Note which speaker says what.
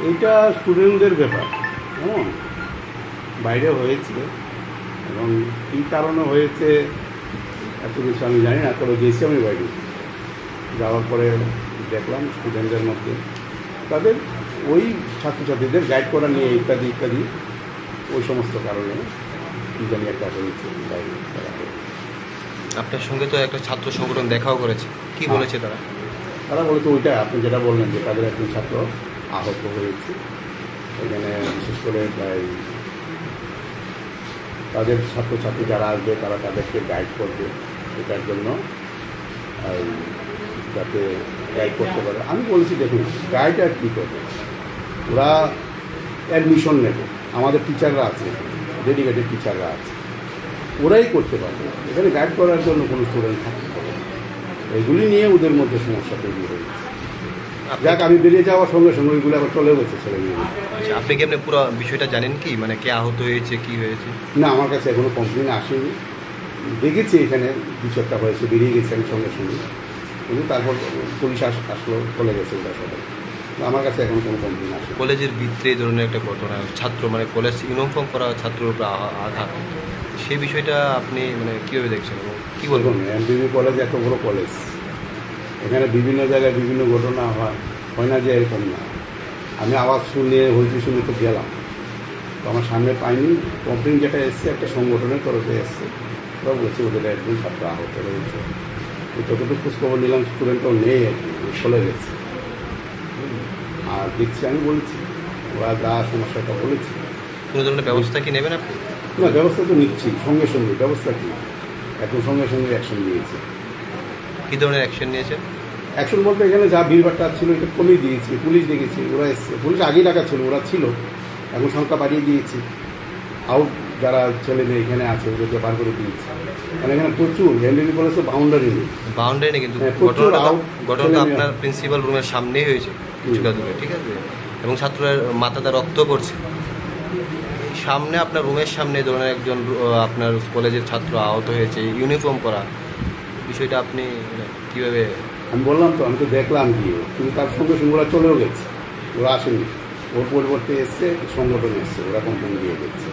Speaker 1: এইটা স্টুডেন্টদের ব্যাপার, কেমন বাইরে হয়েছে এবং কী কারণে হয়েছে এত কিছু আমি জানি না। তবে গেছি আমি বাইরে, যাওয়ার পরে দেখলাম স্টুডেন্টদের মধ্যে তাদের ওই ছাত্রছাত্রীদের গাইড করা নিয়ে ইত্যাদি ইত্যাদি ওই সমস্ত কারণে কী জানি একটা হয়েছে বাইরে।
Speaker 2: আপনার সঙ্গে তো একটা ছাত্র সংগঠন দেখাও করেছে, কি বলেছে তারা?
Speaker 1: তারা বলেছে ওইটা আপনি যেটা বললেন যে তাদের একজন ছাত্র আহত হয়েছে এখানে, বিশেষ করে প্রায় তাদের ছাত্রছাত্রী যারা আসবে তারা তাদেরকে গাইড করবে এটার জন্য, যাতে গাইড করতে পারে। আমি বলছি দেখুন গাইড আর কী করবে, ওরা অ্যাডমিশন নেবে, আমাদের টিচাররা আছে, ডেডিকেটেড টিচাররা আছে, ওরাই করতে পারবে। এখানে গাইড করার জন্য কোনো স্টুডেন্ট থাকতে পারে, এগুলি নিয়ে ওদের মধ্যে সমস্যা তৈরি হয়েছে। যাক, আমি বেরিয়ে যাওয়ার সঙ্গে সঙ্গে ওইগুলো আবার চলে গেছে ছেলে মেয়ে।
Speaker 2: আচ্ছা, আপনি কি আপনি পুরো বিষয়টা জানেন কি, মানে কে আহত হয়েছে, কি হয়েছে?
Speaker 1: না, আমার কাছে এখনো কমপ্লেন আসেনি। দেখেছি এখানে কিছু একটা হয়েছে, বেরিয়ে গেছে আমি সঙ্গে সঙ্গে, কিন্তু তারপর পুলিশ আসলো, চলে গেছে ওরা সবাই। আমার কাছে এখন কোনো কমপ্লেন আসে।
Speaker 2: কলেজের ভিতরে এই ধরনের একটা ঘটনা, ছাত্র মানে কলেজ ইউনিফর্ম করা ছাত্রের উপর আঘাত, সেই বিষয়টা আপনি মানে কীভাবে দেখছেন এবং কী বলবেন?
Speaker 1: এমবিবি কলেজ এত বড় কলেজ, এখানে বিভিন্ন জায়গায় বিভিন্ন ঘটনা হয় না যে এরকম না। আমি আওয়াজ শুনে হইতে শুনে তো গেলাম, তো আমার সামনে পাইনি। কমপ্লেন যেটা এসছে একটা সংগঠনের তরফে এসছে, ওরা বলছে ওদের একজন ছাত্র আহত রয়েছে। যতটুকু খোঁজখবর নিলাম স্টুডেন্টও নেই আর কি, চলে গেছে। আর দেখছি আমি বলেছি ওরা যা সমস্যাটা বলেছি।
Speaker 2: কোনো ধরনের ব্যবস্থা কি নেবেন আপনি?
Speaker 1: না, ব্যবস্থা তো নিচ্ছি সঙ্গে সঙ্গে। ব্যবস্থা কি, এখন সঙ্গে সঙ্গে অ্যাকশন নিয়েছি।
Speaker 2: কী ধরনের অ্যাকশন নিয়েছেন?
Speaker 1: অ্যাকশন বলতে এখানে যা ভিড়ভাড়টা ছিল এটা কমিয়ে দিয়েছি, পুলিশ দেখেছি, ওরা এসছে। পুলিশ আগেই ডাকা ছিল, ওরা ছিল, এখন সংখ্যা বাড়িয়ে দিয়েছি। আউট যারা ছেলে মেয়ে এখানে আছে ওদেরকে বার করে দিয়েছি। মানে এখানে প্রচুর এমবিবি কলেজ তো বাউন্ডারি নেই,
Speaker 2: বাউন্ডারি নেই, কিন্তু
Speaker 1: প্রচুর
Speaker 2: ঘটনাটা আপনার প্রিন্সিপাল রুমের সামনেই হয়েছে কিছুটা দূরে, ঠিক আছে? এবং ছাত্রের মাথাতে রক্ত পড়ছে, সামনে আপনার রুমের সামনে ধরনের একজন আপনার কলেজের ছাত্র আহত হয়েছে ইউনিফর্ম পরা, বিষয়টা আপনি কীভাবে?
Speaker 1: আমি বললাম তো, আমি তো দেখলাম গিয়ে, কিন্তু তার সঙ্গে সঙ্গে ওরা চলেও গেছে, ওরা আসেনি। ওর পরিবর্তে এসছে সংগঠন এসছে, ওরা কমপ্লেন দিয়ে গেছে।